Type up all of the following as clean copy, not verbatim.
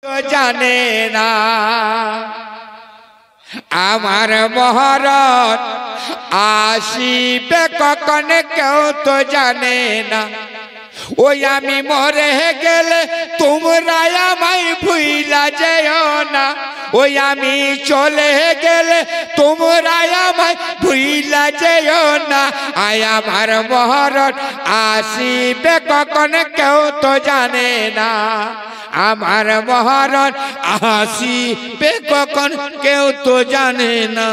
জানে না আমার মহরত আসিবে কখন কেউ তো জানে না। ওই আমি মরে গেলে তোমরা আমায় ভুইলা যেও না। ওই আমি চলে গেলে তোমরা আমায় ভুইলা যেও না। আয় আমার মহরত আসিবে কখন কেউ তো জানে না। আমার মহরত আসিবে কখন কেউ তো জানে না।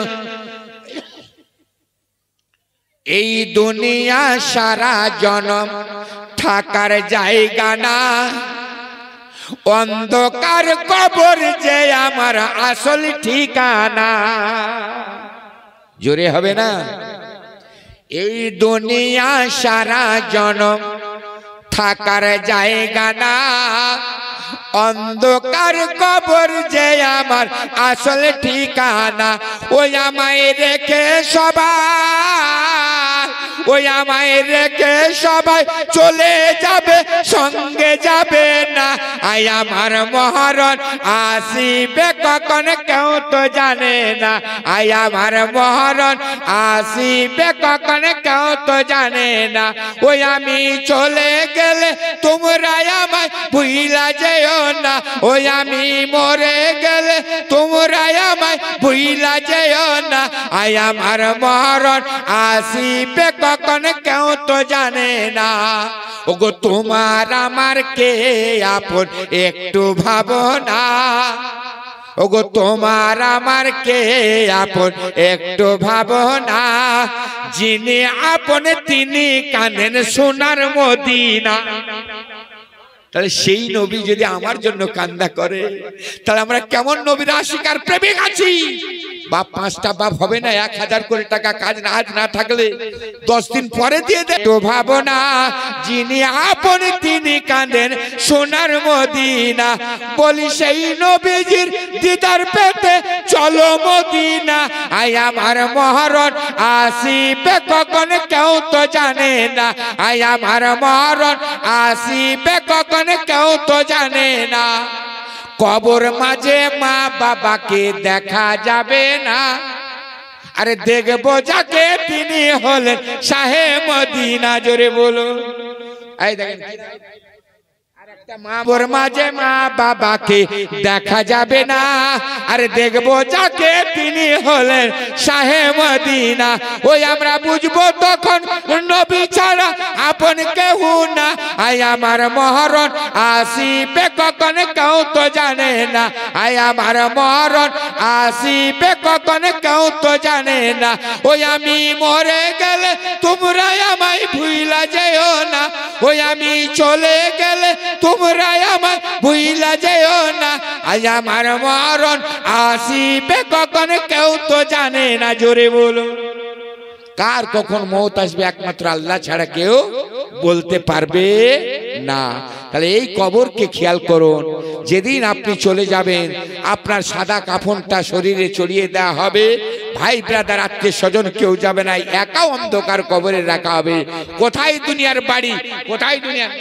এই দুনিয়া সারা জনম থাকার জায়গা না, অন্ধকার কবর যে আমার আসল ঠিকানা। জোরে হবে না? এই দুনিয়া সারা জনম থাকার জায়গা না, অন্ধকার কবর যে আমার আসল ঠিকানা। ওই আমায় রেখে সবাই, ওই আমায় রেখে সবাই চলে যাবে, সঙ্গে যাবে না। আয় আমার মহরত আসিবে কখন কেউ তো জানে না। আয় আমার মহরত আসিবে কখন কেউ তো জানে না। ওই আমি চলে গেলে তোমরা আমায় ভুইলা যেও না। ওই আমি মরে গেলে তোমরা আমায় ভুইলা যেও না। আয় আমার মহরত আসিবে কখন কেউ তো জানে না। ওগো তোমার আমার কে আপন একটু ভাবো না। ওগো তোমার আমার কে আপন একটু ভাবো না। যিনি আপন তিনি কাঁদেন সোনার মদিনা। তাহলে সেই নবী যদি আমার জন্য কান্না করে, তাহলে আমরা কেমন নবীর আশিক আর প্রেমিক আছি? বাপ 5টা বাপ হবে না, 1000 কোটি টাকা কাজ আজ না থাকলে 10 দিন পরে দিয়ে দেয়। তো ভাবো না যিনি আপন তিনি কাঁদেন সোনার মদিনা। বলি সেই নবীজির দিদার পেতে চলো মদিনা। আয় আমার মহরত আসিবে কখন কেউ তো জানে না। আয় আমার মহরত আসিবে কখন কেউ তো জানে না। কবর মাঝে মা বাবাকে দেখা যাবে না। আরে দেখবো যাকে তিনি হলেন শাহে মদিনা। জোরে বলো। এই দেখেন কবর মাঝে মা বাবাকে দেখা যাবে না। আরে দেখবো যাকে তিনি হলেন শাহে মদিনা। ওই আমরা বুঝবো তখন নবী ছাড়া আপন কেউ না। আয় আমার মহরত আসিবে কখন কেউ তো জানে না। আয় আমার মহরত আসিবে কখন কেউ তো জানে না। ওই আমি মরে গেলে তোমরা আমায় ভুইলা যেও না। ওই আমি চলে গেলে তোমরা আমায় ভুইলা যেও না। আজ আমার মরণ আসিবে কখন কেউ তো জানে না। জোরে বলো। কার কখন মওত আসবে একমাত্র আল্লাহ ছাড়া কেউ বলতে পারবে না। তাহলে এই কবরকে খেয়াল করুন। যেদিন আপনি চলে যাবেন আপনার সাদা কাফনটা শরীরে চড়িয়ে দেওয়া হবে। ভাই ব্রাদার আত্মীয় স্বজন কেউ যাবে না, একা অন্ধকার কবরে রাখা হবে। কোথায় দুনিয়ার বাড়ি, কোথায় দুনিয়ার